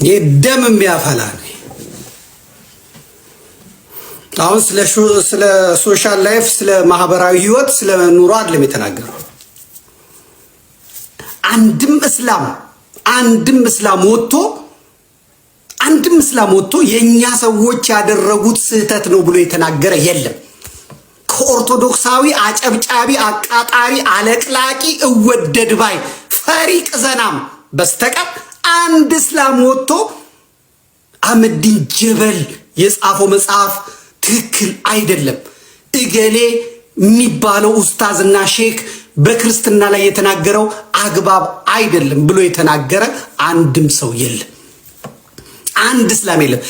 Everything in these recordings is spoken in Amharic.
የደም የሚያፈላ ነው። አሁን ስለ ሶሻል ላይፍ ስለ ማህበራዊ ህይወት ስለ ኑሮ አይደለም የተናገረው። አንድም እስላም ወጥቶ የኛ ሰዎች ያደረጉት ስህተት ነው ብሎ የተናገረ የለም። ከኦርቶዶክሳዊ አጨብጫቢ አቃጣሪ አለቅላቂ እወደድ ባይ ፈሪቅ ዘናም በስተቀር አንድ እስላም ወጥቶ አህመዲን ጀበል የጻፈው መጽሐፍ ትክክል አይደለም፣ እገሌ የሚባለው ኡስታዝና ሼክ በክርስትና ላይ የተናገረው አግባብ አይደለም ብሎ የተናገረ አንድም ሰው የለም። አንድ እስላም የለም።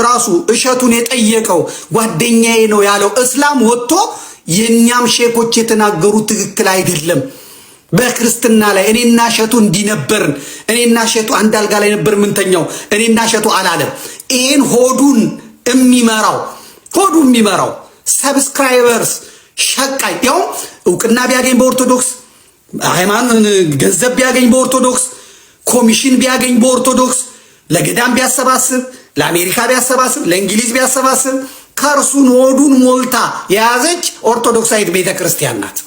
ራሱ እሸቱን የጠየቀው ጓደኛዬ ነው ያለው እስላም ወጥቶ የኛም ሼኮች የተናገሩት ትክክል አይደለም በክርስትና ላይ እኔና እሸቱ እንዲነበርን እኔና እሸቱ አንድ አልጋ ላይ ነበር ምንተኛው እኔና እሸቱ አላለም። ይሄን ሆዱን የሚመራው ሰብስክራይበርስ ሸቃይ ያው እውቅና ቢያገኝ በኦርቶዶክስ ሃይማኖት ገንዘብ ቢያገኝ በኦርቶዶክስ ኮሚሽን ቢያገኝ በኦርቶዶክስ ለገዳም ቢያሰባስብ ለአሜሪካ ቢያሰባስብ ለእንግሊዝ ቢያሰባስብ ከርሱን ሆዱን ሞልታ የያዘች ኦርቶዶክሳዊት ቤተክርስቲያን ናት።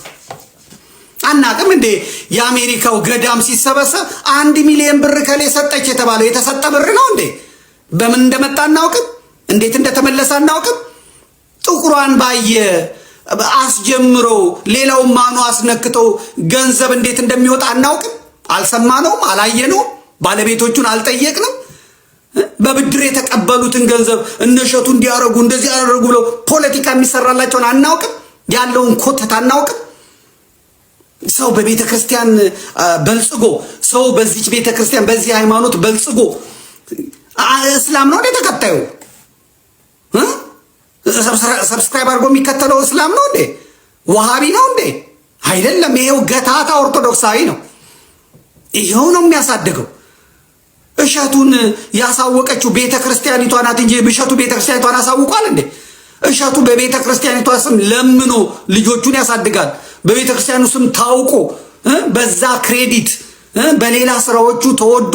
አናቅም እንዴ የአሜሪካው ገዳም ሲሰበሰብ 1 ሚሊዮን ብር ከሌ ሰጠች የተባለው የተሰጠ ብር ነው እንዴ? በምን እንደመጣ አናውቅም፣ እንዴት እንደተመለሰ አናውቅም። ጥቁሯን ባየ አስጀምሮ ሌላውን ማኑ አስነክተው ገንዘብ እንዴት እንደሚወጣ አናውቅም። አልሰማነውም፣ አላየነውም፣ ባለቤቶቹን አልጠየቅንም። በብድር የተቀበሉትን ገንዘብ እነሸቱ እንዲያረጉ እንደዚህ ያደርጉ ብሎ ፖለቲካ የሚሰራላቸውን አናውቅም። ያለውን ኮተት አናውቅም። ሰው በቤተ ክርስቲያን በልጽጎ ሰው በዚች ቤተ ክርስቲያን በዚህ ሃይማኖት በልጽጎ እስላም ነው እንዴ ተከታዩ? ሰብስክራይብ አድርጎ የሚከተለው እስላም ነው እንዴ? ወሃቢ ነው እንዴ? አይደለም። ይሄው ገታታ ኦርቶዶክሳዊ ነው። ይሄው ነው የሚያሳድገው። እሸቱን ያሳወቀችው ቤተ ክርስቲያኒቷ ናት እንጂ እሸቱ ቤተ ክርስቲያኒቷን አሳውቋል እንዴ? እሸቱ በቤተ ክርስቲያኒቷ ስም ለምኖ ልጆቹን ያሳድጋል። በቤተ ክርስቲያኑ ስም ታውቆ በዛ ክሬዲት በሌላ ስራዎቹ ተወዶ